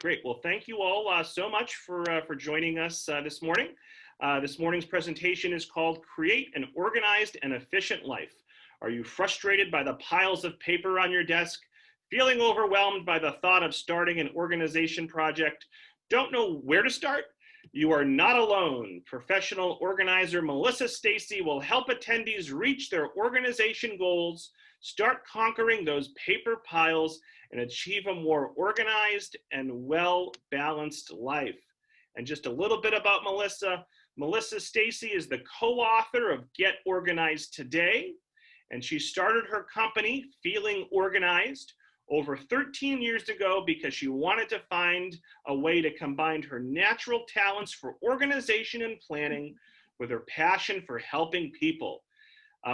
Great. Well, thank you all so much for joining us this morning. This morning's presentation is called Create an Organized and Efficient Life. Are you frustrated by the piles of paper on your desk? Feeling overwhelmed by the thought of starting an organization project? Don't know where to start? You are not alone. Professional organizer Melissa Stacy will help attendees reach their organization goals, start conquering those paper piles, and achieve a more organized and well-balanced life. And just a little bit about Melissa. Melissa Stacy is the co-author of Get Organized Today, and she started her company, Feeling Organized, over 13 years ago because she wanted to find a way to combine her natural talents for organization and planning with her passion for helping people.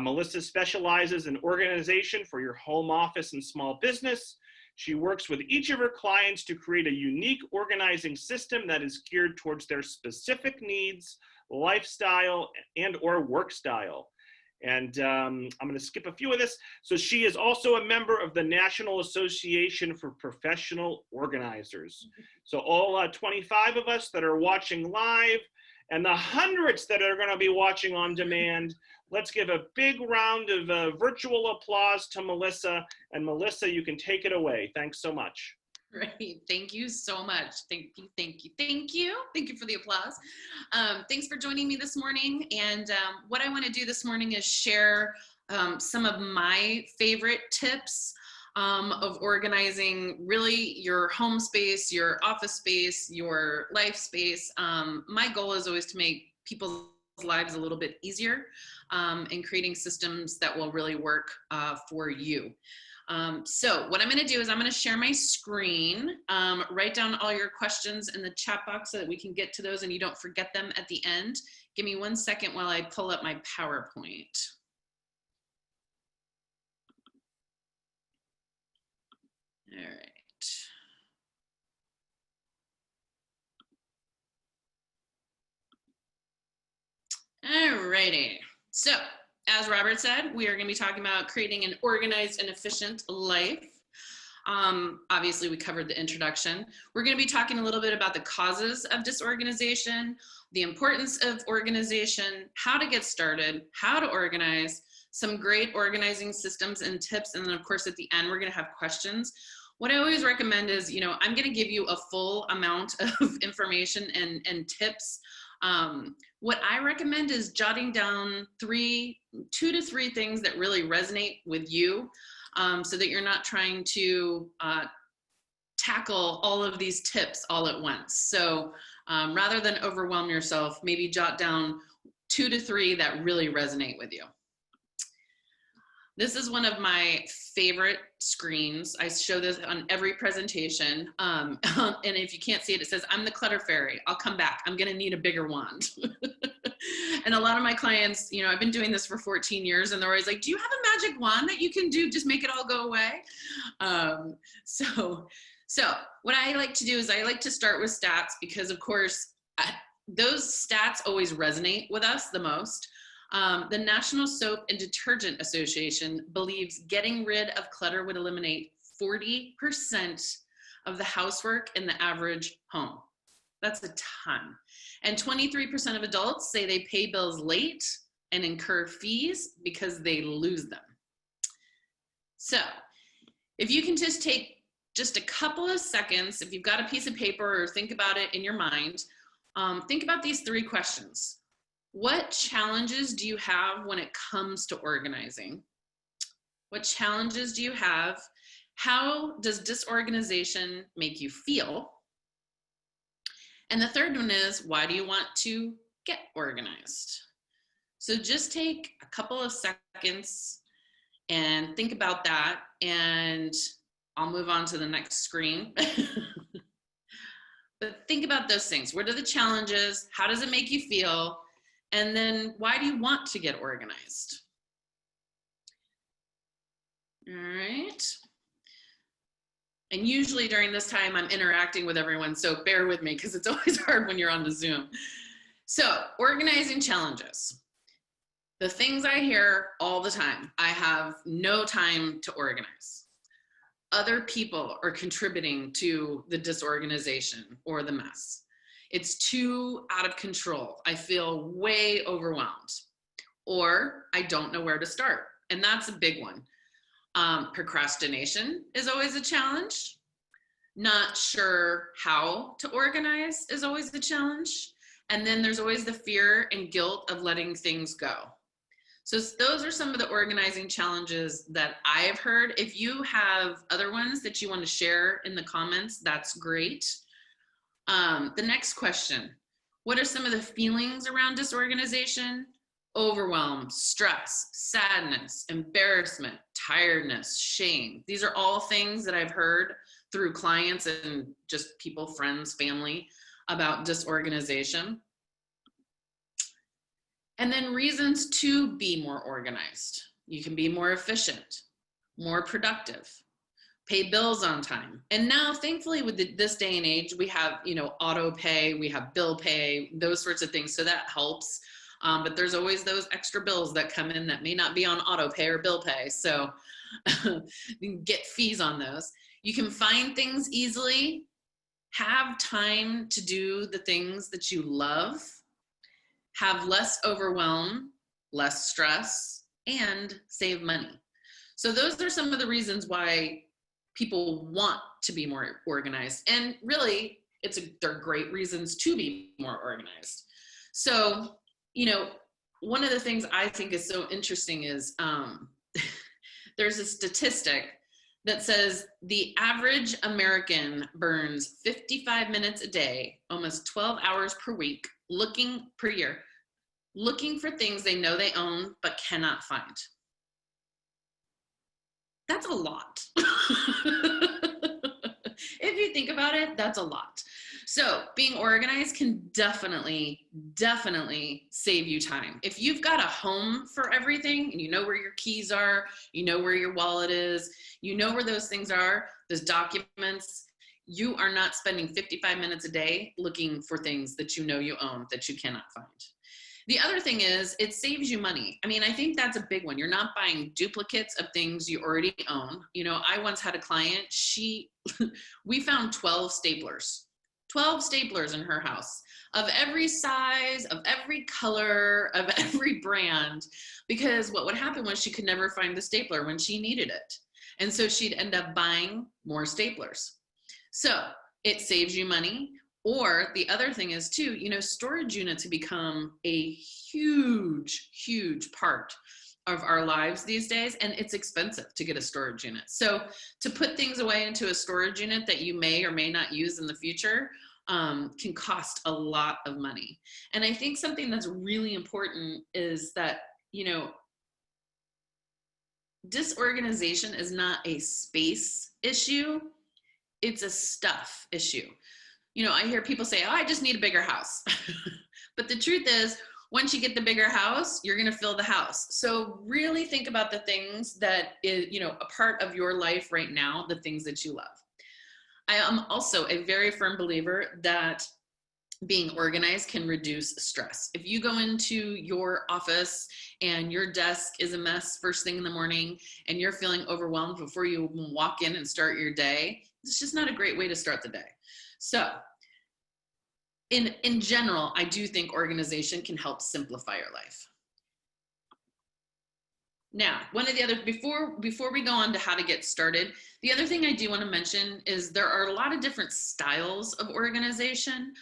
Melissa specializes in organization for your home office and small business. She works with each of her clients to create a unique organizing system that is geared towards their specific needs, lifestyle, and or work style. And I'm going to skip a few of this. So she is also a member of the National Association for Professional Organizers. So all 25 of us that are watching live and the hundreds that are going to be watching on demand, let's give a big round of virtual applause to Melissa. And Melissa, you can take it away. Thanks so much. Right. Thank you so much. Thank you. Thank you. Thank you. Thank you for the applause. Thanks for joining me this morning. And what I want to do this morning is share some of my favorite tips of organizing really your home space, your office space, your life space. My goal is always to make people's lives a little bit easier and creating systems that will really work for you. So what I'm going to do is I'm going to share my screen, write down all your questions in the chat box so that we can get to those and you don't forget them at the end. Give me 1 second while I pull up my PowerPoint. All right. All righty. So as Robert said, we are going to be talking about creating an organized and efficient life. Obviously, we covered the introduction. We're going to be talking a little bit about the causes of disorganization, the importance of organization, how to get started, how to organize, some great organizing systems and tips. And then, of course, at the end, we're going to have questions. What I always recommend is, I'm going to give you a full amount of information and tips. What I recommend is jotting down 2 to 3 things that really resonate with you so that you're not trying to tackle all of these tips all at once. So rather than overwhelm yourself, maybe jot down 2 to 3 that really resonate with you. This is one of my favorite screens. I show this on every presentation. And if you can't see it, it says, I'm the Clutter Fairy. I'll come back. I'm going to need a bigger wand. And a lot of my clients, I've been doing this for 14 years and they're always like, do you have a magic wand that you can do? Just make it all go away. So what I like to do is I like to start with stats because of course, those stats always resonate with us the most. The National Soap and Detergent Association believes getting rid of clutter would eliminate 40% of the housework in the average home. That's a ton. And 23% of adults say they pay bills late and incur fees because they lose them. So if you can just take just a couple of seconds, if you've got a piece of paper or think about it in your mind, think about these 3 questions. What challenges do you have when it comes to organizing? What challenges do you have? How does disorganization make you feel? And the third one is, why do you want to get organized? So just take a couple of seconds and think about that, and I'll move on to the next screen. But think about those things. What are the challenges? How does it make you feel? And then why do you want to get organized? All right. And usually during this time, I'm interacting with everyone, so bear with me because it's always hard when you're on the Zoom. So organizing challenges. The things I hear all the time, I have no time to organize. other people are contributing to the disorganization or the mess. It's too out of control. I feel way overwhelmed, or I don't know where to start. And that's a big one. Procrastination is always a challenge. Not sure how to organize is always a challenge. And then there's always the fear and guilt of letting things go. So those are some of the organizing challenges that I've heard. If you have other ones that you want to share in the comments, that's great. The next question, what are some of the feelings around disorganization? Overwhelm, stress, sadness, embarrassment, tiredness, shame. These are all things that I've heard through clients and just people, friends, family about disorganization. And then reasons to be more organized. You can be more efficient, more productive, pay bills on time. And now, thankfully, with this day and age, we have, auto pay, we have bill pay, those sorts of things. So that helps. But there's always those extra bills that come in that may not be on auto pay or bill pay. So you can get fees on those. You can find things easily, have time to do the things that you love, have less overwhelm, less stress, and save money. So those are some of the reasons why people want to be more organized. And really, they're great reasons to be more organized. So, one of the things I think is so interesting is there's a statistic that says the average American burns 55 minutes a day, almost 12 hours per week, per year, looking for things they know they own but cannot find. That's a lot. If you think about it, that's a lot. So being organized can definitely save you time. If you've got a home for everything and you know where your keys are, you know where your wallet is, you know where those things are, those documents, you are not spending 55 minutes a day looking for things that you know you own that you cannot find. The other thing is it saves you money. I mean, I think that's a big one. You're not buying duplicates of things you already own. I once had a client, we found 12 staplers in her house of every size, of every color, of every brand, because what would happen was she could never find the stapler when she needed it. And so she'd end up buying more staplers. So it saves you money. Or the other thing is too, storage units have become a huge part of our lives these days, and it's expensive to get a storage unit. So to put things away into a storage unit that you may or may not use in the future can cost a lot of money. And I think something that's really important is that, disorganization is not a space issue, it's a stuff issue. I hear people say, I just need a bigger house. But the truth is, once you get the bigger house, you're going to fill the house. So really think about the things that is, a part of your life right now, the things that you love. I am also a very firm believer that being organized can reduce stress. If you go into your office and your desk is a mess first thing in the morning and you're feeling overwhelmed before you walk in and start your day, it's just not a great way to start the day. So in general, I do think organization can help simplify your life. Now, one of the other, before we go on to how to get started, the other thing I do want to mention is there are a lot of different styles of organization.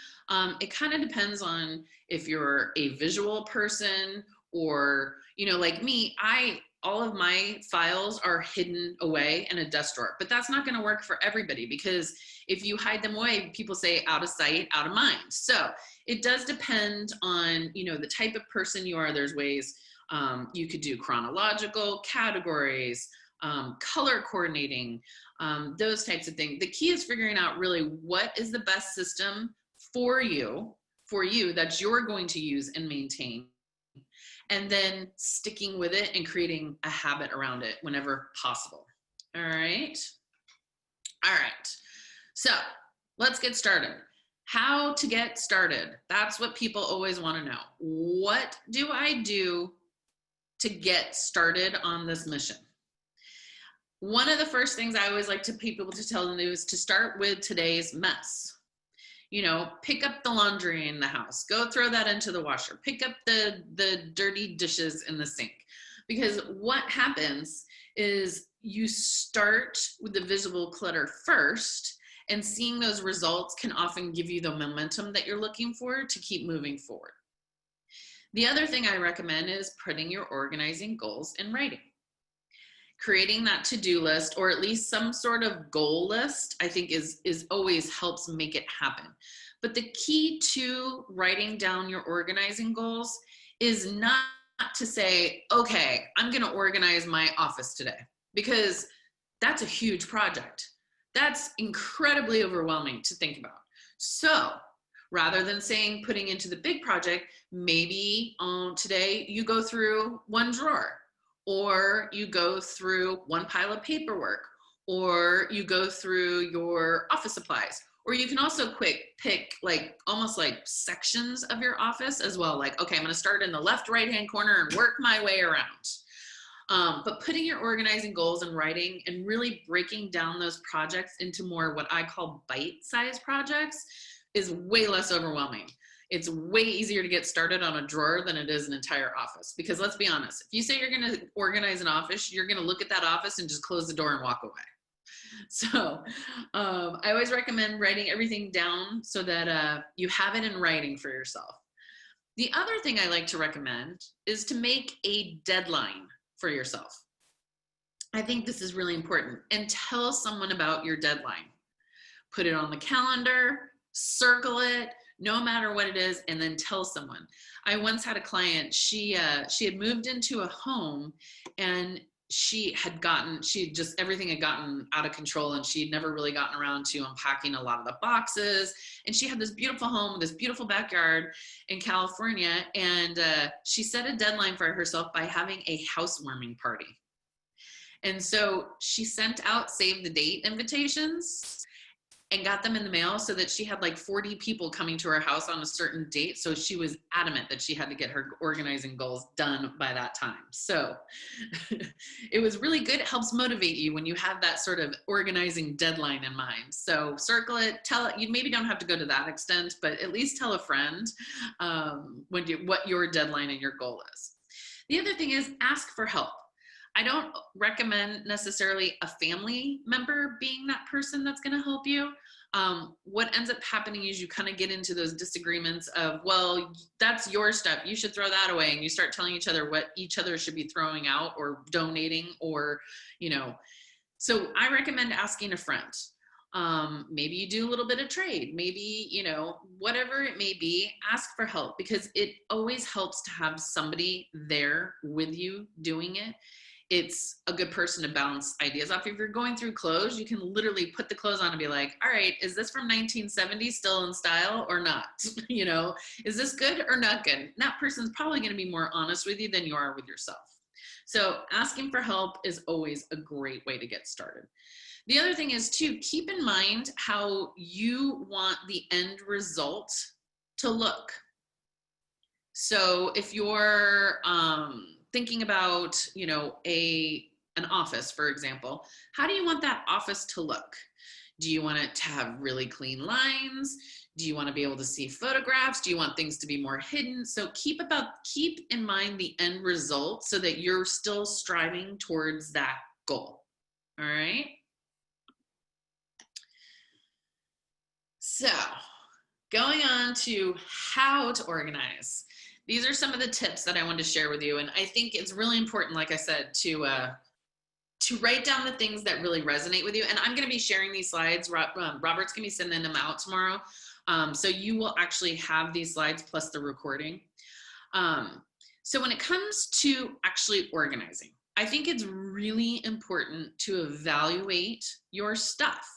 It kind of depends on if you're a visual person or, like me, all of my files are hidden away in a desk drawer, but that's not going to work for everybody because if you hide them away, people say out of sight, out of mind. So it does depend on, the type of person you are. There's ways you could do chronological categories, color coordinating, those types of things. The key is figuring out really what is the best system for you that you're going to use and maintain, and then sticking with it and creating a habit around it whenever possible. All right. So let's get started. How to get started. That's what people always want to know. What do I do to get started on this mission? One of the first things I always like to people to tell them is to start with today's mess. You know, pick up the laundry in the house, go throw that into the washer, pick up the dirty dishes in the sink. Because what happens is you start with the visible clutter first, and seeing those results can often give you the momentum that you're looking for to keep moving forward. The other thing I recommend is putting your organizing goals in writing. Creating that to-do list, or at least some sort of goal list, I think is always helps make it happen. But the key to writing down your organizing goals is not to say, okay, I'm going to organize my office today, because that's a huge project. That's incredibly overwhelming to think about. So rather than saying putting into the big project, maybe today you go through one drawer, or you go through one pile of paperwork, or you go through your office supplies. Or you can also pick like almost like sections of your office as well. Like, okay, I'm going to start in the left right-hand corner and work my way around. But putting your organizing goals in writing and really breaking down those projects into more what I call bite-sized projects is way less overwhelming. It's way easier to get started on a drawer than it is an entire office. Because let's be honest, if you say you're going to organize an office, you're going to look at that office and just close the door and walk away. So I always recommend writing everything down so that you have it in writing for yourself. The other thing I like to recommend is to make a deadline for yourself. I think this is really important. And tell someone about your deadline. Put it on the calendar, circle it, no matter what it is, and then tell someone. I once had a client, she had moved into a home, and everything had gotten out of control, and she had never really gotten around to unpacking a lot of the boxes. And she had this beautiful home, this beautiful backyard in California. And she set a deadline for herself by having a housewarming party. And so she sent out save the date invitations and got them in the mail, so that she had like 40 people coming to her house on a certain date. So she was adamant that she had to get her organizing goals done by that time. So it was really good. It helps motivate you when you have that sort of organizing deadline in mind. So circle it, tell it. You maybe don't have to go to that extent, but at least tell a friend what your deadline and your goal is. The other thing is ask for help. I don't recommend necessarily a family member being that person that's going to help you. What ends up happening is you kind of get into those disagreements of, well, that's your stuff, you should throw that away. And you start telling each other what each other should be throwing out or donating, or, so I recommend asking a friend. Maybe you do a little bit of trade, maybe, whatever it may be, ask for help, because it always helps to have somebody there with you doing it. It's a good person to bounce ideas off. If you're going through clothes, you can literally put the clothes on and be like, all right, is this from 1970 still in style or not? Is this good or not good? And that person's probably going to be more honest with you than you are with yourself. So asking for help is always a great way to get started. The other thing is to keep in mind how you want the end result to look. So if you're thinking about, an office, for example, how do you want that office to look? Do you want it to have really clean lines? Do you want to be able to see photographs? Do you want things to be more hidden? So keep in mind the end result so that you're still striving towards that goal. All right. So going on to how to organize. These are some of the tips that I wanted to share with you. And I think it's really important, like I said, to write down the things that really resonate with you. And I'm going to be sharing these slides. Robert's going to be sending them out tomorrow. So you will actually have these slides plus the recording. So when it comes to actually organizing, I think it's really important to evaluate your stuff,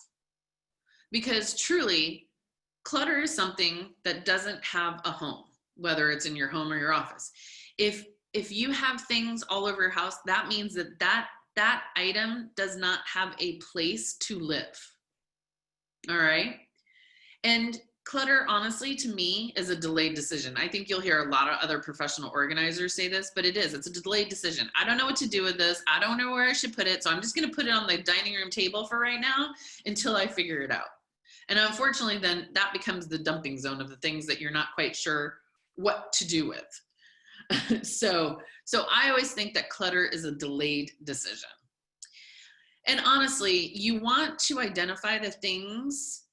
because truly clutter is something that doesn't have a home, whether it's in your home or your office. If you have things all over your house, that means that item does not have a place to live. All right. And clutter, honestly, to me, is a delayed decision. I think you'll hear a lot of other professional organizers say this, but it's a delayed decision. I don't know what to do with this. I don't know where I should put it. So I'm just going to put it on the dining room table for right now until I figure it out. And unfortunately, then that becomes the dumping zone of the things that you're not quite sure what to do with. So I always think that clutter is a delayed decision. And honestly, you want to identify the things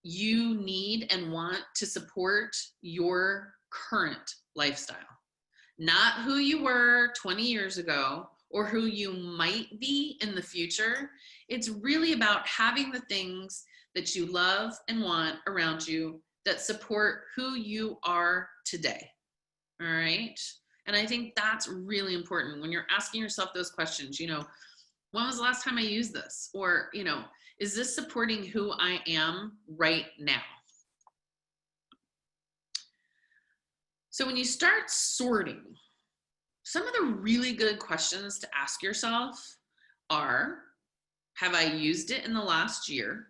you need and want to support your current lifestyle, not who you were 20 years ago or who you might be in the future. It's really about having the things that you love and want around you that support who you are today. All right. And I think that's really important when you're asking yourself those questions. When was the last time I used this? Or, is this supporting who I am right now? So when you start sorting, some of the really good questions to ask yourself are, have I used it in the last year?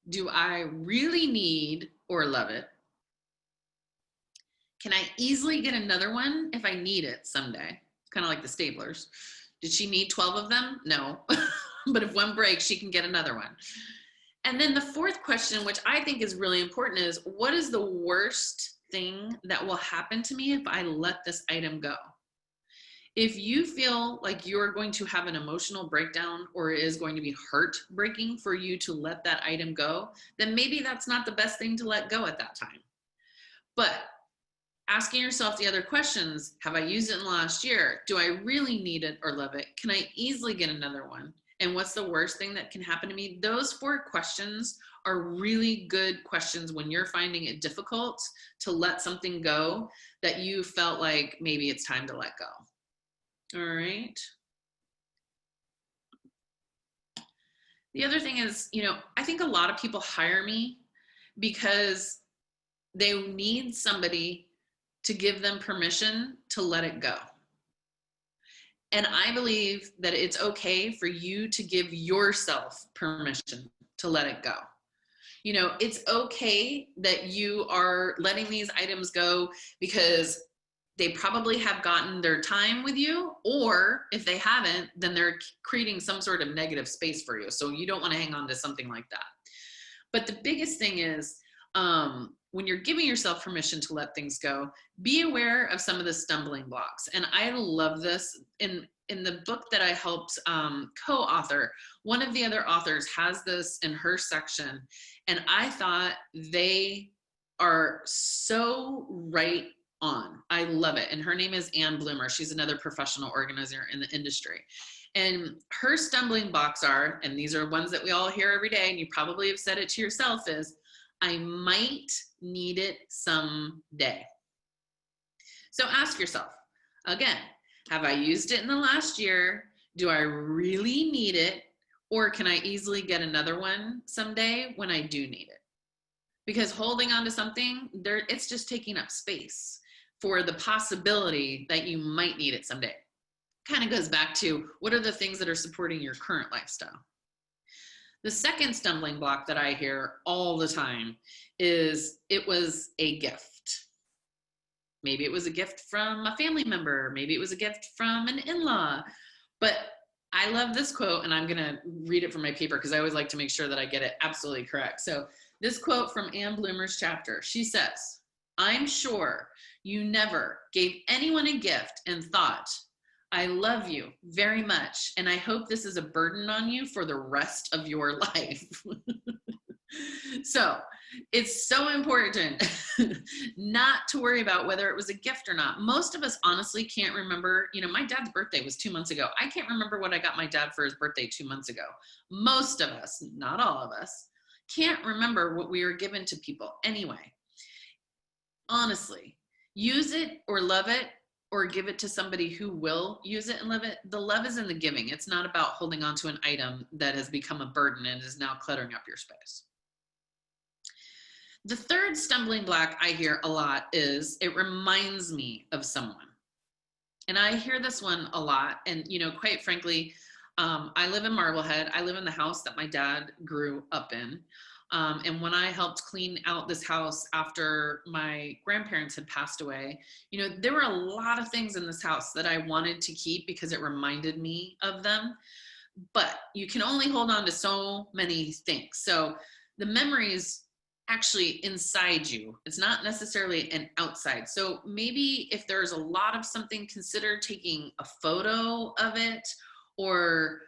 Do I really need or love it? Can I easily get another one if I need it someday? Kind of like the staplers. Did she need 12 of them? No. But if one breaks, she can get another one. And then the fourth question, which I think is really important, is what is the worst thing that will happen to me if I let this item go? If you feel like you're going to have an emotional breakdown or it is going to be heartbreaking for you to let that item go, then maybe that's not the best thing to let go at that time. But asking yourself the other questions, have I used it in the last year? Do I really need it or love it? Can I easily get another one? And what's the worst thing that can happen to me? Those 4 questions are really good questions when you're finding it difficult to let something go that you felt like maybe it's time to let go. All right. The other thing is, I think a lot of people hire me because they need somebody to give them permission to let it go. And I believe that it's okay for you to give yourself permission to let it go. It's okay that you are letting these items go because they probably have gotten their time with you, or if they haven't, then they're creating some sort of negative space for you. So you don't want to hang on to something like that. But the biggest thing is, when you're giving yourself permission to let things go, be aware of some of the stumbling blocks. And I love this. In the book that I helped co-author, one of the other authors has this in her section, and I thought they are so right on. I love it. And her name is Ann Bloomer. She's another professional organizer in the industry. And her stumbling blocks are, and these are ones that we all hear every day, and you probably have said it to yourself, is I might need it someday. So ask yourself, again, have I used it in the last year? Do I really need it? Or can I easily get another one someday when I do need it? Because holding on to something, it's just taking up space for the possibility that you might need it someday. Kind of goes back to, what are the things that are supporting your current lifestyle? The second stumbling block that I hear all the time is it was a gift. Maybe it was a gift from a family member. Maybe it was a gift from an in-law. But I love this quote, and I'm going to read it from my paper because I always like to make sure that I get it absolutely correct. So this quote from Ann Bloomer's chapter, she says, I'm sure you never gave anyone a gift and thought, I love you very much, and I hope this is a burden on you for the rest of your life. So it's so important not to worry about whether it was a gift or not. Most of us honestly can't remember. My dad's birthday was 2 months ago. I can't remember what I got my dad for his birthday 2 months ago. Most of us, not all of us, can't remember what we were given to people anyway. Honestly, use it or love it, or give it to somebody who will use it and love it. The love is in the giving. It's not about holding on to an item that has become a burden and is now cluttering up your space. The third stumbling block I hear a lot is it reminds me of someone. And I hear this one a lot. And, quite frankly, I live in Marblehead. I live in the house that my dad grew up in. And when I helped clean out this house after my grandparents had passed away, you know, there were a lot of things in this house that I wanted to keep because it reminded me of them. But you can only hold on to so many things. So the memories actually inside you. It's not necessarily an outside. So maybe if there's a lot of something, consider taking a photo of it, or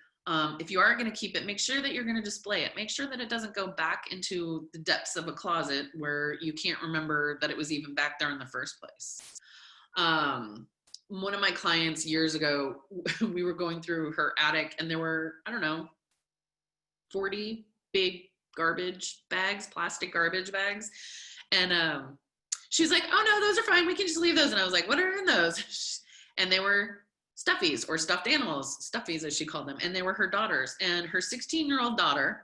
if you are going to keep it, make sure that you're going to display it. Make sure that it doesn't go back into the depths of a closet where you can't remember that it was even back there in the first place. One of my clients years ago, we were going through her attic and there were, I don't know, 40 big garbage bags, plastic garbage bags. And she's like, oh no, those are fine. We can just leave those. And I was like, what are in those? And they were stuffies, or stuffed animals, stuffies as she called them. And they were her daughters. And her 16-year-old daughter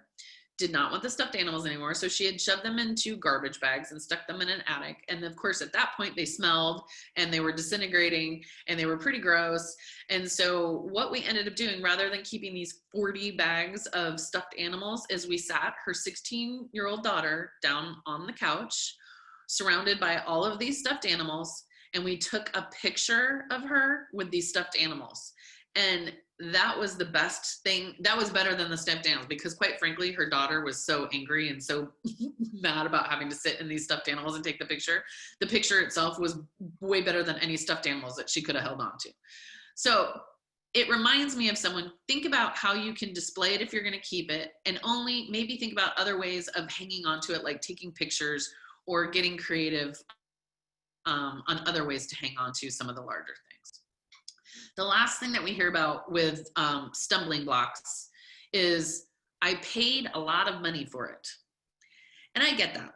did not want the stuffed animals anymore. So she had shoved them into garbage bags and stuck them in an attic. And of course, at that point, they smelled and they were disintegrating and they were pretty gross. And so what we ended up doing, rather than keeping these 40 bags of stuffed animals, is we sat her 16-year-old daughter down on the couch, surrounded by all of these stuffed animals. And we took a picture of her with these stuffed animals. And that was the best thing. That was better than the stuffed animals, because quite frankly, her daughter was so angry and so mad about having to sit in these stuffed animals and take the picture. The picture itself was way better than any stuffed animals that she could have held on to. So it reminds me of someone. Think about how you can display it if you're going to keep it, and only maybe think about other ways of hanging on to it, like taking pictures or getting creative on other ways to hang on to some of the larger things. The last thing that we hear about with stumbling blocks is, I paid a lot of money for it. And I get that.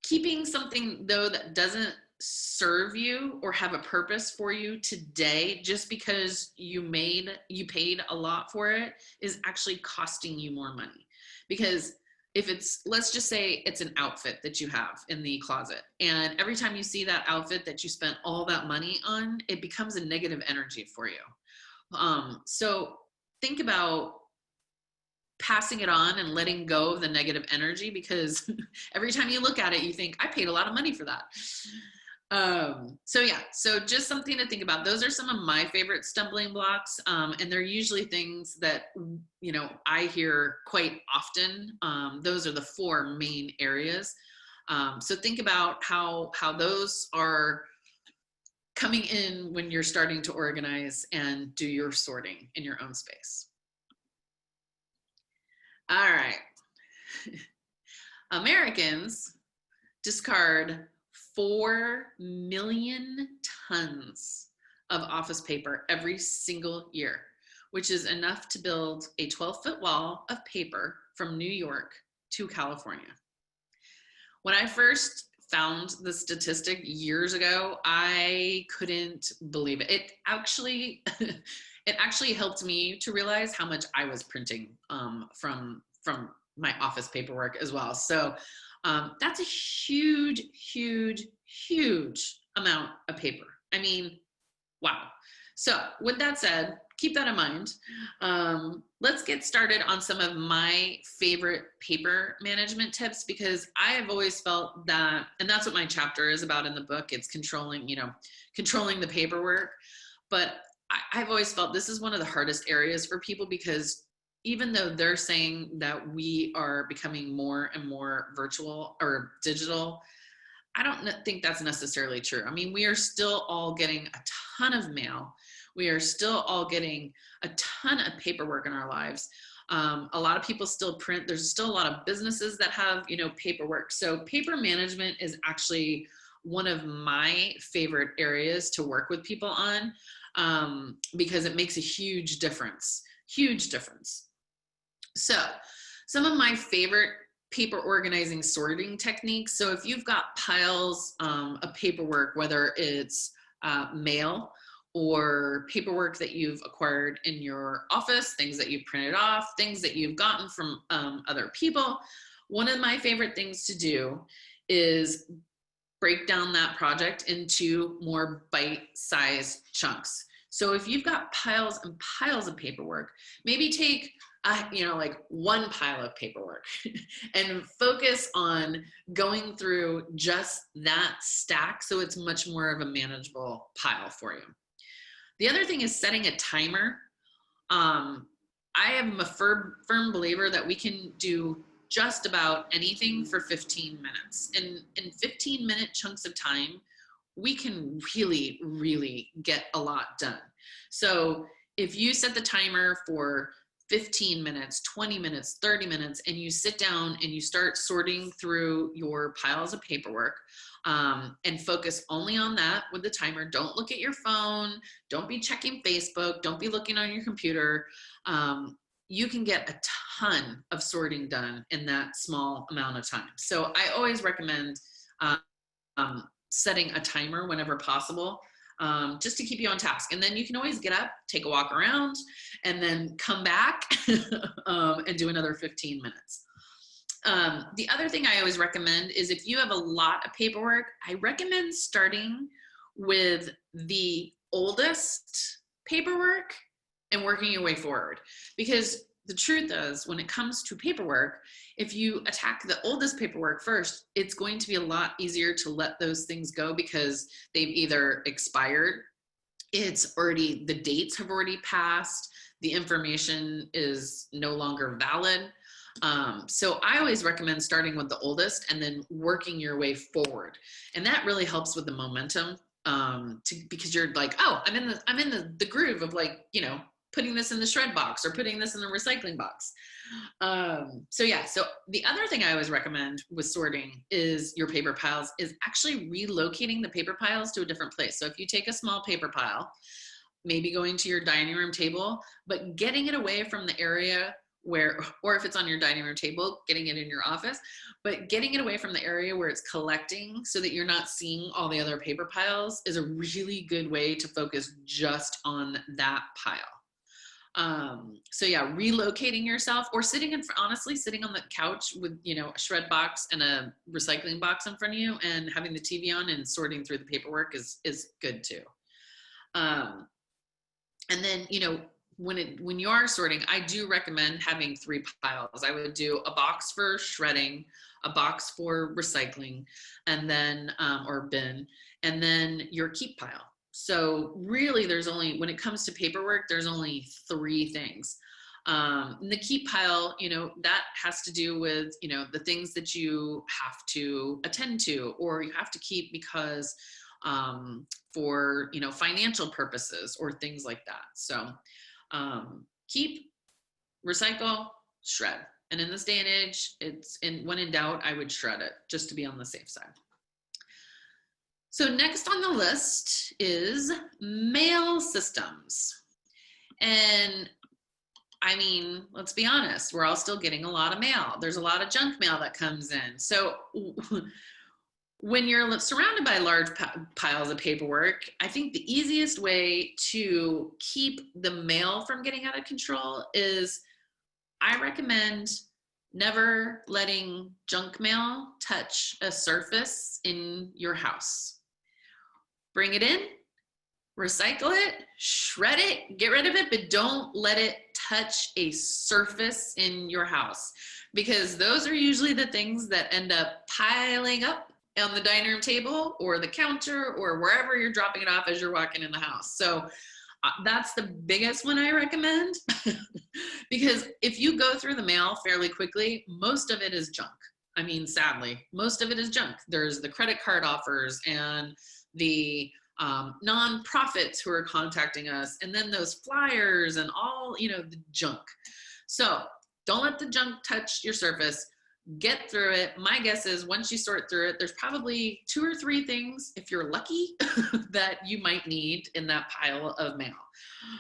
Keeping something, though, that doesn't serve you or have a purpose for you today, just because you paid a lot for it, is actually costing you more money. Because if it's, let's just say it's an outfit that you have in the closet, and every time you see that outfit that you spent all that money on, it becomes a negative energy for you. So think about passing it on and letting go of the negative energy, because every time you look at it, you think, I paid a lot of money for that. So just something to think about. Those are some of my favorite stumbling blocks. And they're usually things that, you know, I hear quite often. Those are the 4 main areas. So think about how those are coming in when you're starting to organize and do your sorting in your own space. All right. Americans discard 4 million tons of office paper every single year, which is enough to build a 12-foot wall of paper from New York to California. When I first found the statistic years ago, I couldn't believe it. It actually helped me to realize how much I was printing from my office paperwork as well. So that's a huge, huge, huge amount of paper. I mean, wow. So with that said, keep that in mind. Let's get started on some of my favorite paper management tips, because I have always felt that, and that's what my chapter is about in the book. It's controlling the paperwork. But I've always felt this is one of the hardest areas for people, because even though they're saying that we are becoming more and more virtual or digital, I don't think that's necessarily true. I mean, we are still all getting a ton of mail. We are still all getting a ton of paperwork in our lives. A lot of people still print. There's still a lot of businesses that have, paperwork. So paper management is actually one of my favorite areas to work with people on, because it makes a huge difference. So some of my favorite paper organizing sorting techniques. So if you've got piles of paperwork, whether it's mail or paperwork that you've acquired in your office, things that you've printed off, things that you've gotten from other people, one of my favorite things to do is break down that project into more bite-sized chunks. So if you've got piles and piles of paperwork, maybe take like one pile of paperwork and focus on going through just that stack so it's much more of a manageable pile for you. The other thing is setting a timer. I am a firm believer that we can do just about anything for 15 minutes. And in 15-minute chunks of time, we can really, really get a lot done. So if you set the timer for 15 minutes, 20 minutes, 30 minutes, and you sit down and you start sorting through your piles of paperwork, and focus only on that with the timer. Don't look at your phone. Don't be checking Facebook. Don't be looking on your computer. You can get a ton of sorting done in that small amount of time. So I always recommend setting a timer whenever possible, just to keep you on task. And then you can always get up, take a walk around, and then come back and do another 15 minutes. The other thing I always recommend is if you have a lot of paperwork, I recommend starting with the oldest paperwork and working your way forward. Because the truth is, when it comes to paperwork, if you attack the oldest paperwork first, it's going to be a lot easier to let those things go because they've either expired, the dates have already passed, the information is no longer valid. So I always recommend starting with the oldest and then working your way forward. And that really helps with the momentum, because you're like, oh, I'm in the groove of, like, putting this in the shred box or putting this in the recycling box. So the other thing I always recommend with sorting is your paper piles is actually relocating the paper piles to a different place. So if you take a small paper pile, maybe going to your dining room table, but getting it away from the area or if it's on your dining room table, getting it in your office, but getting it away from the area where it's collecting so that you're not seeing all the other paper piles is a really good way to focus just on that pile. Relocating yourself or sitting on the couch with, a shred box and a recycling box in front of you and having the TV on and sorting through the paperwork is good too. And then, when you are sorting, I do recommend having 3 piles. I would do a box for shredding, a box for recycling, and then, or bin, and then your keep pile. So really when it comes to paperwork, there's only 3 things. The keep pile, that has to do with, the things that you have to attend to or you have to keep because for, financial purposes or things like that. So keep, recycle, shred. And in this day and age, when in doubt, I would shred it just to be on the safe side. So next on the list is mail systems. And I mean, let's be honest, we're all still getting a lot of mail. There's a lot of junk mail that comes in. So when you're surrounded by large piles of paperwork, I think the easiest way to keep the mail from getting out of control is I recommend never letting junk mail touch a surface in your house. Bring it in, recycle it, shred it, get rid of it, but don't let it touch a surface in your house because those are usually the things that end up piling up on the dining room table or the counter or wherever you're dropping it off as you're walking in the house. So that's the biggest one I recommend because if you go through the mail fairly quickly, most of it is junk. I mean, sadly, most of it is junk. There's the credit card offers and the nonprofits who are contacting us, and then those flyers and all, the junk. So don't let the junk touch your surface. Get through it. My guess is once you sort through it, there's probably 2 or 3 things, if you're lucky, that you might need in that pile of mail.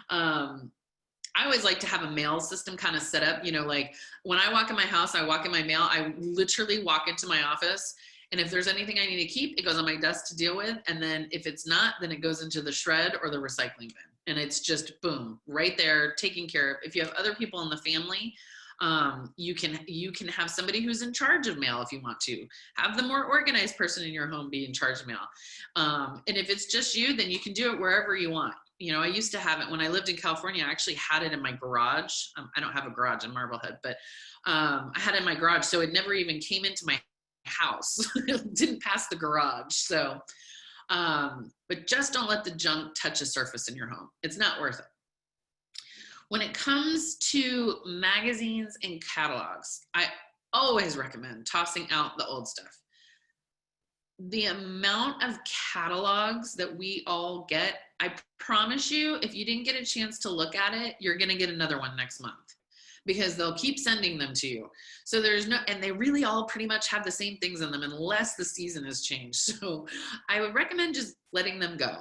I always like to have a mail system kind of set up, like when I walk in my house, I walk in my mail, I literally walk into my office. And if there's anything I need to keep, it goes on my desk to deal with. And then if it's not, then it goes into the shred or the recycling bin. And it's just boom, right there, taken care of. If you have other people in the family, you can have somebody who's in charge of mail if you want to. Have the more organized person in your home be in charge of mail. And if it's just you, then you can do it wherever you want. I used to have it when I lived in California. I actually had it in my garage. I don't have a garage in Marblehead, but I had it in my garage. So it never even came into my house. It didn't pass the garage. So, but just don't let the junk touch a surface in your home. It's not worth it. When it comes to magazines and catalogs, I always recommend tossing out the old stuff. The amount of catalogs that we all get, I promise you, if you didn't get a chance to look at it, you're going to get another one next month because they'll keep sending them to you. So and they really all pretty much have the same things in them unless the season has changed. So I would recommend just letting them go.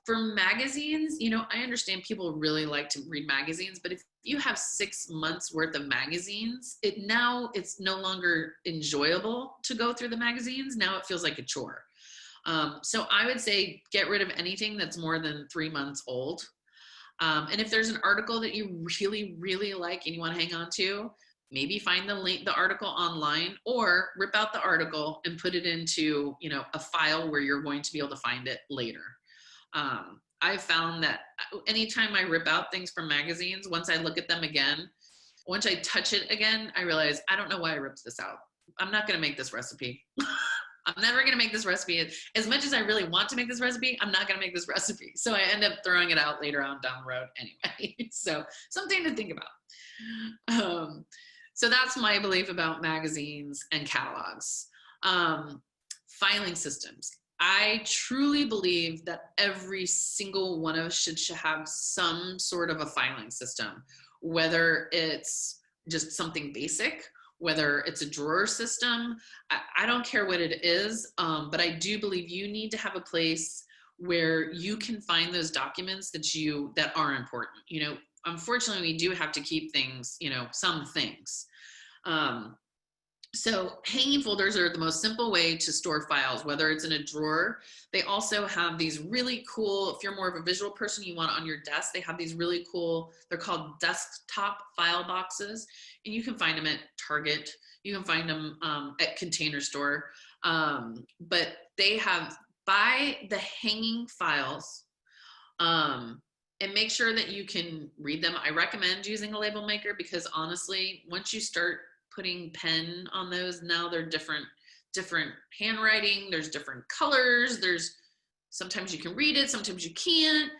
For magazines, I understand people really like to read magazines, but if you have 6 months worth of magazines, it's no longer enjoyable to go through the magazines. Now it feels like a chore. So I would say get rid of anything that's more than 3 months old. And if there's an article that you really, really like and you want to hang on to, maybe find the article online or rip out the article and put it into, a file where you're going to be able to find it later. I've found that anytime I rip out things from magazines, once I look at them again, once I touch it again, I realize I don't know why I ripped this out. I'm not going to make this recipe. I'm never going to make this recipe. As much as I really want to make this recipe, I'm not going to make this recipe. So I end up throwing it out later on down the road anyway. So something to think about. So that's my belief about magazines and catalogs. Filing systems. I truly believe that every single one of us should have some sort of a filing system, whether it's just something basic, whether it's a drawer system. I don't care what it is, but I do believe you need to have a place where you can find those documents that are important. Unfortunately, we do have to keep things, some things. So hanging folders are the most simple way to store files, whether it's in a drawer. They also have these really cool, if you're more of a visual person, you want it on your desk, they have these really cool, they're called desktop file boxes, and you can find them at Target. You can find them at Container Store. But they buy the hanging files and make sure that you can read them. I recommend using a label maker because honestly, once you start putting pen on those, now they're different handwriting, there's different colors, sometimes you can read it, sometimes you can't.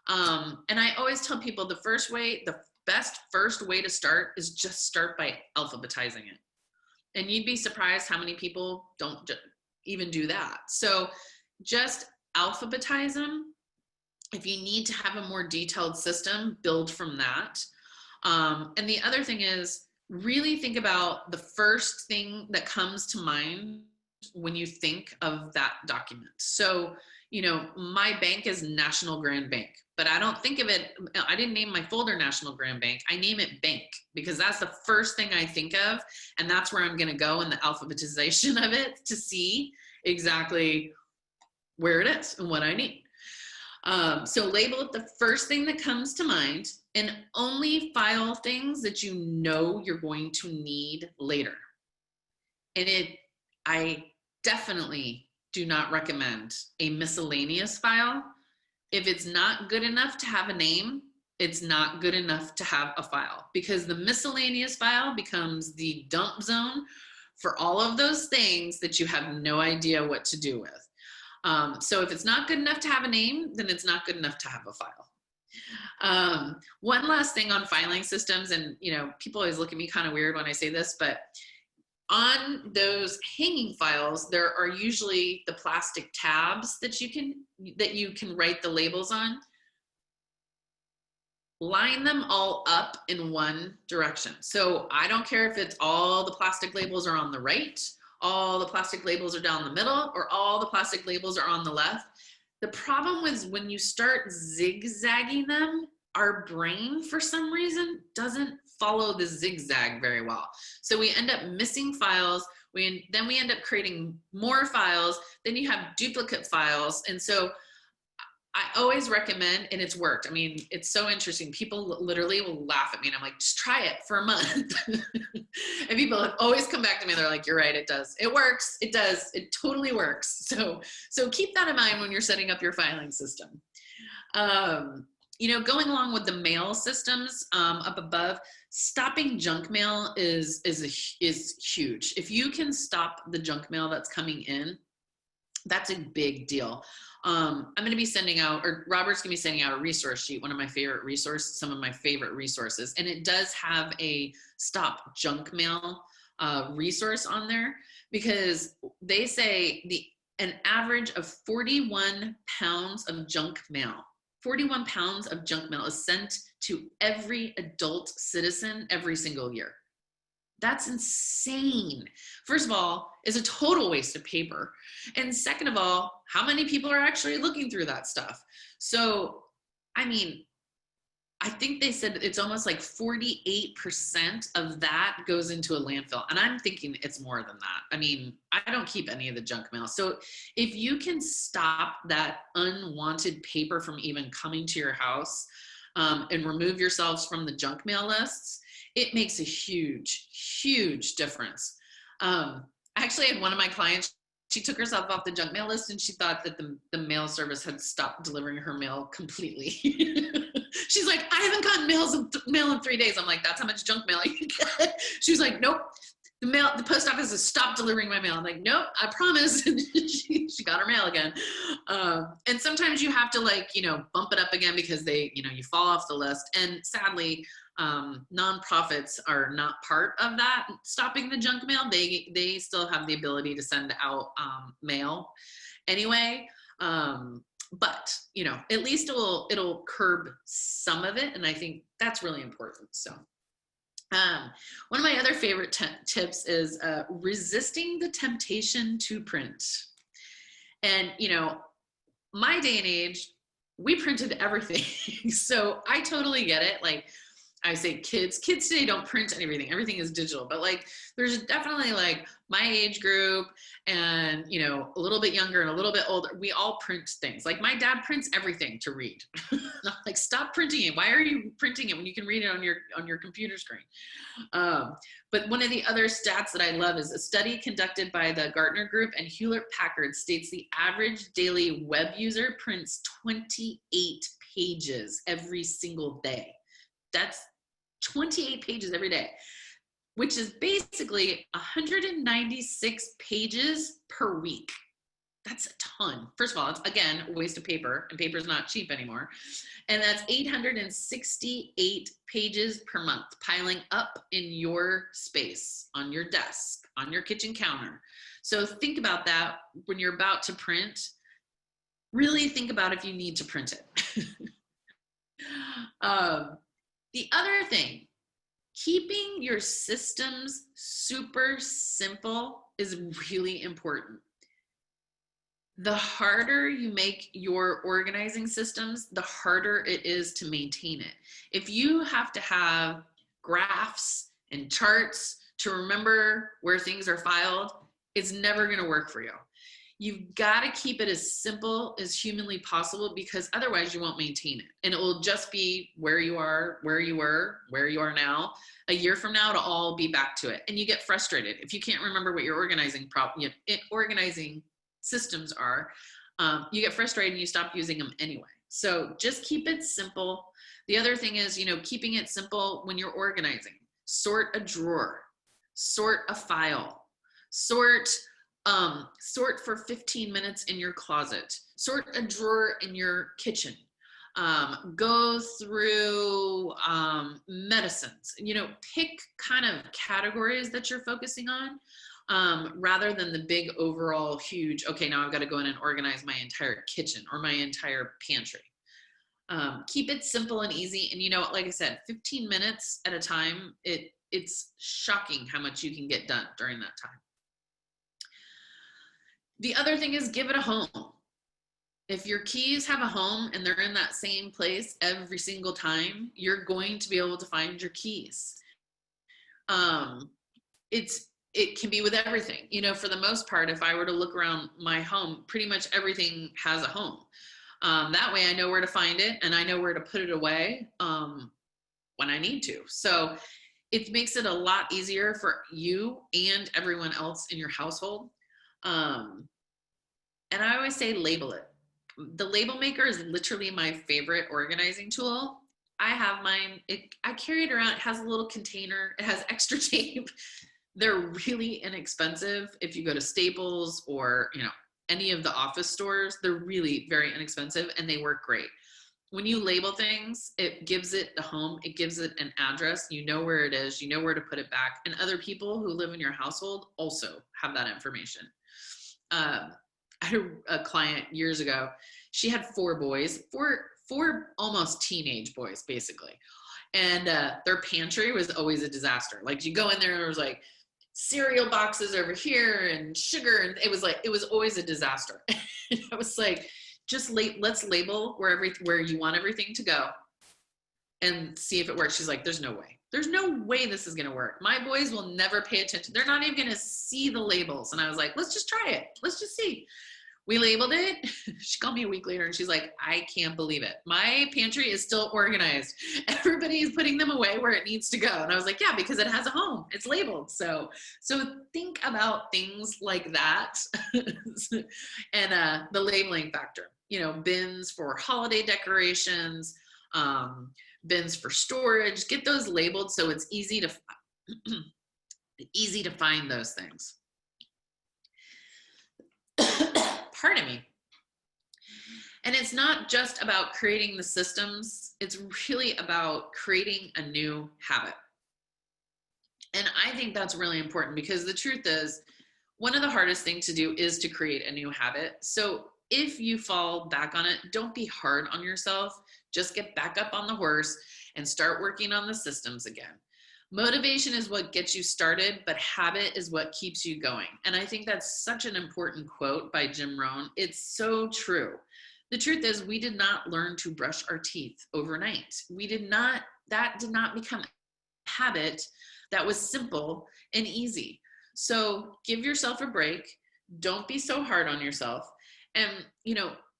And I always tell people the best first way to start is just start by alphabetizing it. And you'd be surprised how many people don't even do that. So just alphabetize them. If you need to have a more detailed system, build from that. And the other thing is, really think about the first thing that comes to mind when you think of that document. So, my bank is National Grand Bank, but I don't think of it, I didn't name my folder National Grand Bank. I name it bank because that's the first thing I think of. And that's where I'm going to go in the alphabetization of it to see exactly where it is and what I need. So label it the first thing that comes to mind and only file things that you're going to need later. And I definitely do not recommend a miscellaneous file. If it's not good enough to have a name, it's not good enough to have a file because the miscellaneous file becomes the dump zone for all of those things that you have no idea what to do with. So if it's not good enough to have a name, then it's not good enough to have a file. One last thing on filing systems, and people always look at me kind of weird when I say this, but on those hanging files, there are usually the plastic tabs that you can write the labels on. Line them all up in one direction. So I don't care if it's all the plastic labels are on the right, all the plastic labels are down the middle, or all the plastic labels are on the left. The problem was when you start zigzagging them, our brain, for some reason, doesn't follow the zigzag very well. So we end up missing files. Then we end up creating more files. Then you have duplicate files. And so I always recommend, and it's worked. I mean, it's so interesting. People literally will laugh at me and I'm like, just try it for a month. And people have always come back to me. They're like, you're right. It does. It works. It does. It totally works. So keep that in mind when you're setting up your filing system. Going along with the mail systems up above, stopping junk mail is huge. If you can stop the junk mail that's coming in, that's a big deal. I'm going to be sending out, or Robert's going to be sending out a resource sheet, one of my favorite resources, some of my favorite resources, and it does have a stop junk mail resource on there, because they say an average of 41 pounds of junk mail. 41 pounds of junk mail is sent to every adult citizen every single year. That's insane. First of all, it's a total waste of paper. And second of all, how many people are actually looking through that stuff? So, I think they said it's almost like 48% of that goes into a landfill. And I'm thinking it's more than that. I don't keep any of the junk mail. So if you can stop that unwanted paper from even coming to your house, and remove yourselves from the junk mail lists, it makes a huge, huge difference. I actually had one of my clients, she took herself off the junk mail list and she thought that the mail service had stopped delivering her mail completely. She's like, I haven't gotten mail in 3 days. I'm like, that's how much junk mail you get. She was like, nope, the post office has stopped delivering my mail. I'm like, nope, I promise. And she got her mail again. And sometimes you have to bump it up again because you fall off the list. And sadly, nonprofits are not part of that stopping the junk mail. They still have the ability to send out mail anyway. But at least it'll curb some of it, and I think that's really important. So one of my other favorite tips is resisting the temptation to print. And my day and age, we printed everything. So I totally get it. Like I say, kids today don't print everything is digital, but there's definitely my age group and a little bit younger and a little bit older, we all print things. Like my dad prints everything to read. Like, stop printing it. Why are you printing it when you can read it on your computer screen? But one of the other stats that I love is a study conducted by the Gartner Group and Hewlett-Packard states the average daily web user prints 28 pages every single day. That's 28 pages every day, which is basically 196 pages per week. That's a ton. First of all, it's, again, a waste of paper, and paper is not cheap anymore. And that's 868 pages per month piling up in your space, on your desk, on your kitchen counter. So think about that when you're about to print. Really think about if you need to print it. The other thing, keeping your systems super simple is really important. The harder you make your organizing systems, the harder it is to maintain it. If you have to have graphs and charts to remember where things are filed, it's never going to work for you. You've got to keep it as simple as humanly possible, because otherwise you won't maintain it. And it will just be where you are, where you were, where you are now. A year from now, it'll all be back to it. And you get frustrated if you can't remember what your organizing systems are. You get frustrated and you stop using them anyway. So just keep it simple. The other thing is, keeping it simple when you're organizing. Sort a drawer, sort a file, sort for 15 minutes in your closet, sort a drawer in your kitchen, go through medicines, pick kind of categories that you're focusing on, rather than the big overall huge, okay, now I've got to go in and organize my entire kitchen or my entire pantry. Keep it simple and easy. And like I said, 15 minutes at a time, it's shocking how much you can get done during that time. The other thing is, give it a home. If your keys have a home and they're in that same place every single time, you're going to be able to find your keys. It can be with everything. For the most part, if I were to look around my home, pretty much everything has a home. That way I know where to find it and I know where to put it away when I need to. So it makes it a lot easier for you and everyone else in your household. And I always say label it. The label maker is literally my favorite organizing tool. I have mine. I carry it around. It has a little container. It has extra tape. They're really inexpensive. If you go to Staples or, any of the office stores, they're really very inexpensive and they work great. When you label things, it gives it a home, it gives it an address, you know where it is, you know where to put it back. And other people who live in your household also have that information. I had a client years ago. She had 4 boys, four almost teenage boys, basically. And their pantry was always a disaster. Like you go in there and there was like cereal boxes over here and sugar. And it was always a disaster. And I was like, let's label where you want everything to go and see if it works. She's like, there's no way this is going to work. My boys will never pay attention. They're not even going to see the labels. And I was like, let's just try it. Let's just see. We labeled it. She called me a week later and she's like, I can't believe it. My pantry is still organized. Everybody is putting them away where it needs to go. And I was like, yeah, because it has a home. It's labeled. So think about things like that. And the labeling factor, bins for holiday decorations, bins for storage, get those labeled so it's easy to find those things. Pardon me. And it's not just about creating the systems, it's really about creating a new habit. And I think that's really important because the truth is, one of the hardest things to do is to create a new habit. So if you fall back on it, don't be hard on yourself. Just get back up on the horse and start working on the systems again. Motivation is what gets you started, but habit is what keeps you going. And I think that's such an important quote by Jim Rohn. It's so true. The truth is, we did not learn to brush our teeth overnight. That did not become a habit that was simple and easy. So give yourself a break. Don't be so hard on yourself. And,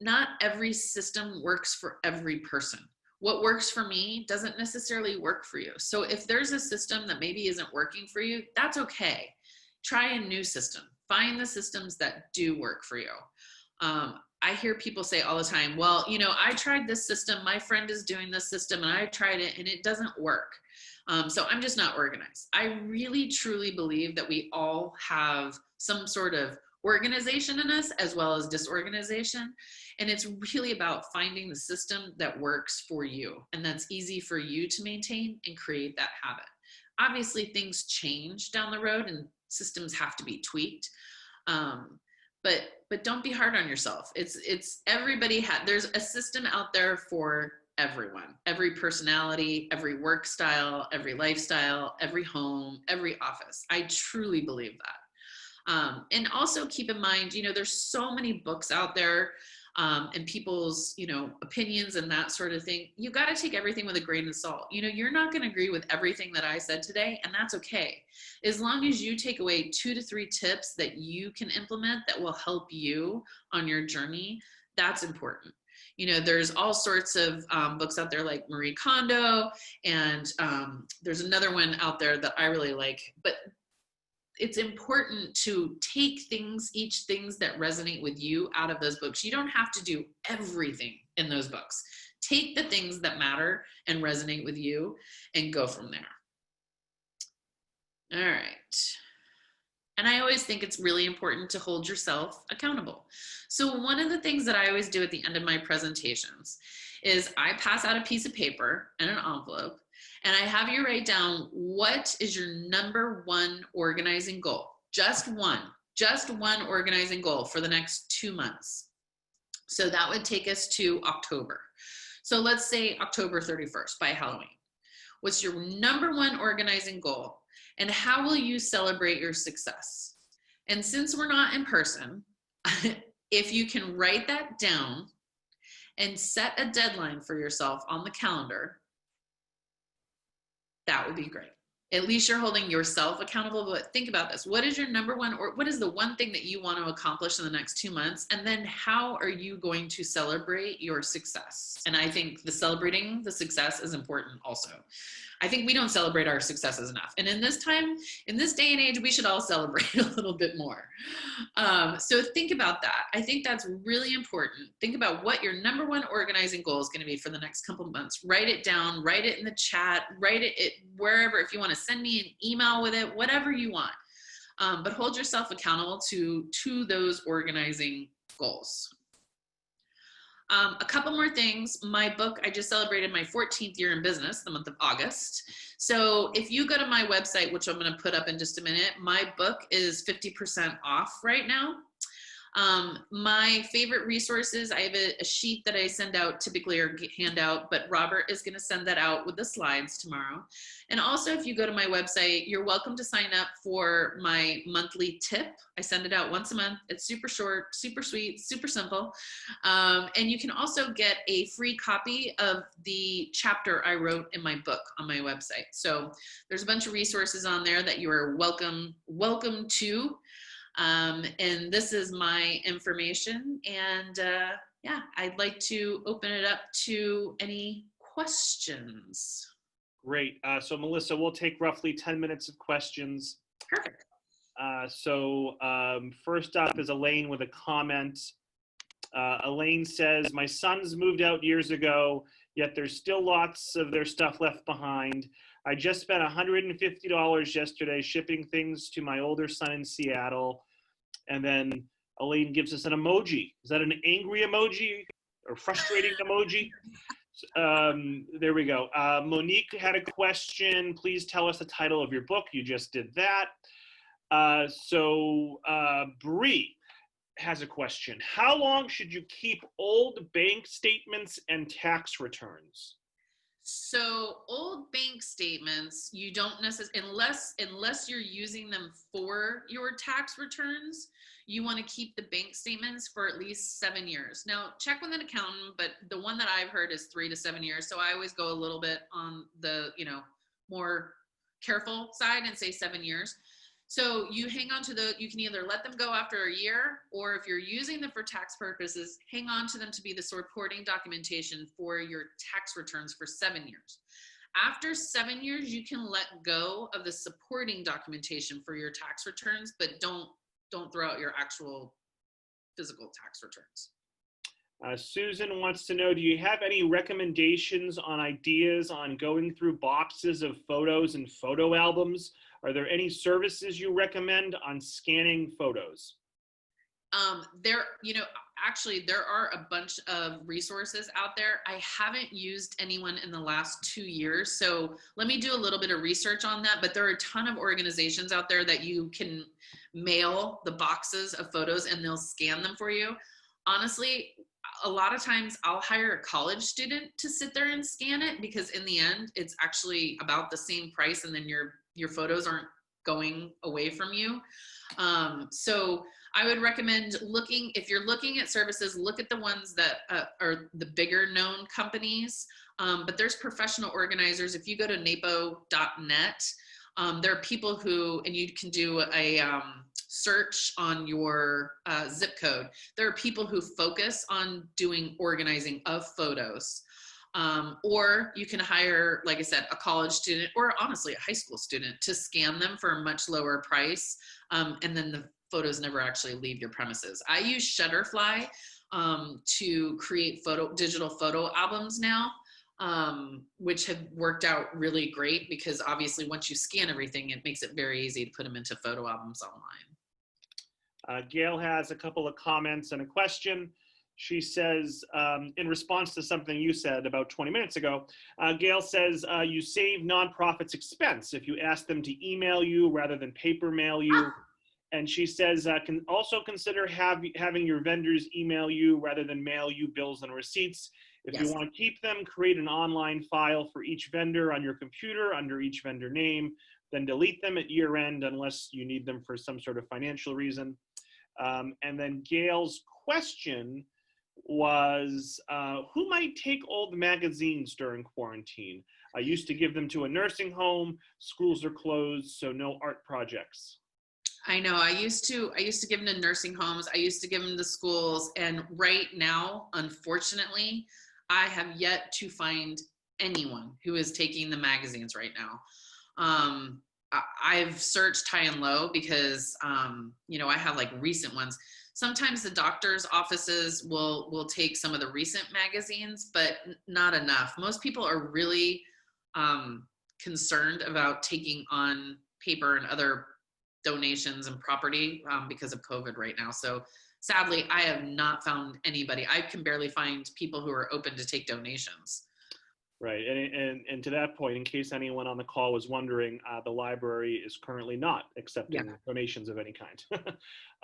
not every system works for every person. What works for me doesn't necessarily work for you. So if there's a system that maybe isn't working for you, that's okay. Try a new system. Find the systems that do work for you. I hear people say all the time, well, I tried this system. My friend is doing this system and I tried it and it doesn't work. So I'm just not organized. I really, truly believe that we all have some sort of organization in us as well as disorganization. And it's really about finding the system that works for you and that's easy for you to maintain and create that habit. Obviously, things change down the road and systems have to be tweaked. But don't be hard on yourself. It's everybody there's a system out there for everyone, every personality, every work style, every lifestyle, every home, every office. I truly believe that. And also keep in mind, there's so many books out there and people's, opinions and that sort of thing. You got to take everything with a grain of salt. You're not going to agree with everything that I said today, and that's okay. As long as you take away 2 to 3 tips that you can implement that will help you on your journey, that's important. There's all sorts of books out there like Marie Kondo, and there's another one out there that I really like, but it's important to take each things that resonate with you out of those books. You don't have to do everything in those books. Take the things that matter and resonate with you and go from there. All right. And I always think it's really important to hold yourself accountable. So one of the things that I always do at the end of my presentations is I pass out a piece of paper and an envelope, and I have you write down what is your number 1 organizing goal. Just one organizing goal for the next 2 months. So that would take us to October. So let's say October 31st by Halloween. What's your number 1 organizing goal? And how will you celebrate your success? And since we're not in person, if you can write that down and set a deadline for yourself on the calendar, that would be great. At least you're holding yourself accountable. But think about this. What is your number one, or what is the one thing that you want to accomplish in the next 2 months? And then how are you going to celebrate your success? And I think celebrating the success is important also. I think we don't celebrate our successes enough. And in this time, in this day and age, we should all celebrate a little bit more. So think about that. I think that's really important. Think about what your number one organizing goal is going to be for the next couple of months. Write it down, write it in the chat, write it wherever. If you want to send me an email with it, whatever you want. But hold yourself accountable to those organizing goals. A couple more things. My book, I just celebrated my 14th year in business, the month of August. So if you go to my website, which I'm going to put up in just a minute, my book is 50% off right now. My favorite resources, I have a sheet that I send out typically or hand out, but Robert is going to send that out with the slides tomorrow. And also, if you go to my website, you're welcome to sign up for my monthly tip. I send it out once a month. It's super short, super sweet, super simple. And you can also get a free copy of the chapter I wrote in my book on my website. So there's a bunch of resources on there that you are welcome to. And this is my information. And yeah, I'd like to open it up to any questions. Great. So Melissa, we'll take roughly 10 minutes of questions. Perfect. First up is Elaine with a comment. Elaine says, my sons moved out years ago, yet there's still lots of their stuff left behind. I just spent $150 yesterday shipping things to my older son in Seattle. And then Elaine gives us an emoji. Is that an angry emoji or frustrating emoji? There we go. Monique had a question. Please tell us the title of your book. You just did that. Bree has a question. How long should you keep old bank statements and tax returns? So old bank statements, you don't necessarily, unless you're using them for your tax returns, you want to keep the bank statements for at least 7 years. Now check with an accountant, but the one that I've heard is 3 to 7 years. So I always go a little bit on the, more careful side and say 7 years. So you hang on to you can either let them go after a year, or if you're using them for tax purposes, hang on to them to be the supporting documentation for your tax returns for 7 years. After 7 years, you can let go of the supporting documentation for your tax returns, but don't throw out your actual physical tax returns. Susan wants to know, do you have any recommendations on ideas on going through boxes of photos and photo albums? Are there any services you recommend on scanning photos? Actually, there are a bunch of resources out there. I haven't used anyone in the last 2 years, so let me do a little bit of research on that. But there are a ton of organizations out there that you can mail the boxes of photos and they'll scan them for you. Honestly, a lot of times I'll hire a college student to sit there and scan it, because in the end, it's actually about the same price, and then your photos aren't going away from you. So I would recommend if you're looking at services, look at the ones that are the bigger known companies. But there's professional organizers. If you go to napo.net, there are people and you can do a search on your zip code. There are people who focus on doing organizing of photos. Or you can hire, like I said, a college student, or honestly a high school student, to scan them for a much lower price. And then the photos never actually leave your premises. I use Shutterfly to create digital photo albums now, which have worked out really great, because obviously once you scan everything, it makes it very easy to put them into photo albums online. Gail has a couple of comments and a question. She says, in response to something you said about 20 minutes ago, Gail says, you save nonprofits expense if you ask them to email you rather than paper mail you. And she says, can also consider having your vendors email you rather than mail you bills and receipts. If you want to keep them, create an online file for each vendor on your computer under each vendor name, then delete them at year end unless you need them for some sort of financial reason. And then Gail's question was who might take old magazines during quarantine? I used to give them to a nursing home. Schools are closed, so no art projects. I know. I used to give them to nursing homes. I used to give them to schools. And right now, unfortunately, I have yet to find anyone who is taking the magazines right now. I've searched high and low because, I have like recent ones. Sometimes the doctor's offices will take some of the recent magazines, but not enough. Most people are really concerned about taking on paper and other donations and property because of COVID right now. So sadly, I have not found anybody. I can barely find people who are open to take donations. Right, and to that point, in case anyone on the call was wondering, the library is currently not accepting donations of any kind.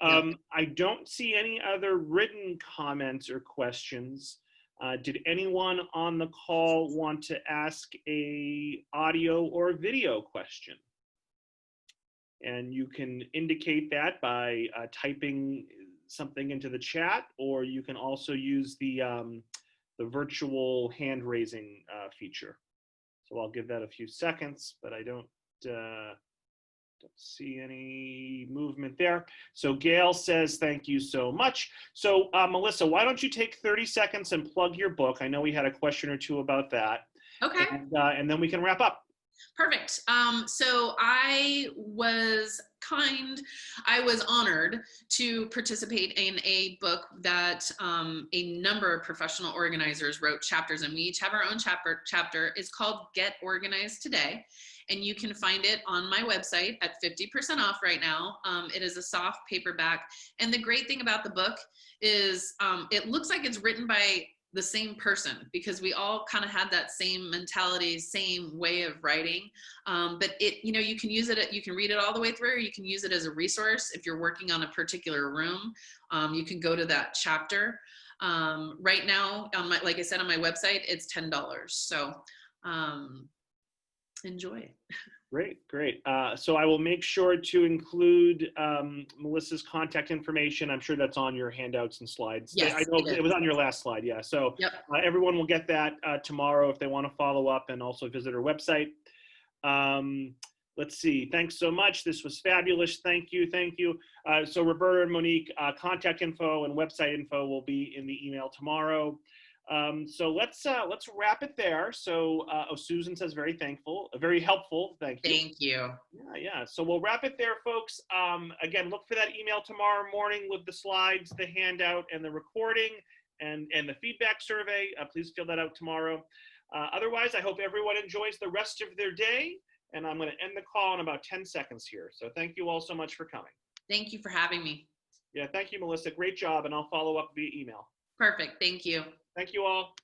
Yep. I don't see any other written comments or questions. Did anyone on the call want to ask a audio or video question? And you can indicate that by typing something into the chat, or you can also use the virtual hand raising feature. So I'll give that a few seconds, but I don't see any movement there. So Gail says, thank you so much. So Melissa, why don't you take 30 seconds and plug your book? I know we had a question or two about that. Okay. And then we can wrap up. Perfect. So I was honored to participate in a book that a number of professional organizers wrote chapters, and we each have our own chapter. It's called Get Organized Today, and you can find it on my website at 50% off right now. It is a soft paperback, and the great thing about the book is it looks like it's written by the same person, because we all kind of had that same mentality, same way of writing. But you can use it, you can read it all the way through, or you can use it as a resource. If you're working on a particular room, you can go to that chapter. Right now, like I said, on my website, it's $10. So enjoy. Great. So I will make sure to include Melissa's contact information. I'm sure that's on your handouts and slides. Yes, I know it was on your last slide, yeah. So yep. Everyone will get that tomorrow if they want to follow up and also visit her website. Let's see, thanks so much. This was fabulous, thank you. So Roberta and Monique, contact info and website info will be in the email tomorrow. So let's wrap it there. So Susan says very helpful. Thank you. Thank you. Yeah. So we'll wrap it there, folks. Again, look for that email tomorrow morning with the slides, the handout, and the recording, and the feedback survey. Please fill that out tomorrow. Otherwise, I hope everyone enjoys the rest of their day. And I'm going to end the call in about 10 seconds here. So thank you all so much for coming. Thank you for having me. Yeah, thank you, Melissa. Great job. And I'll follow up via email. Perfect. Thank you. Thank you all.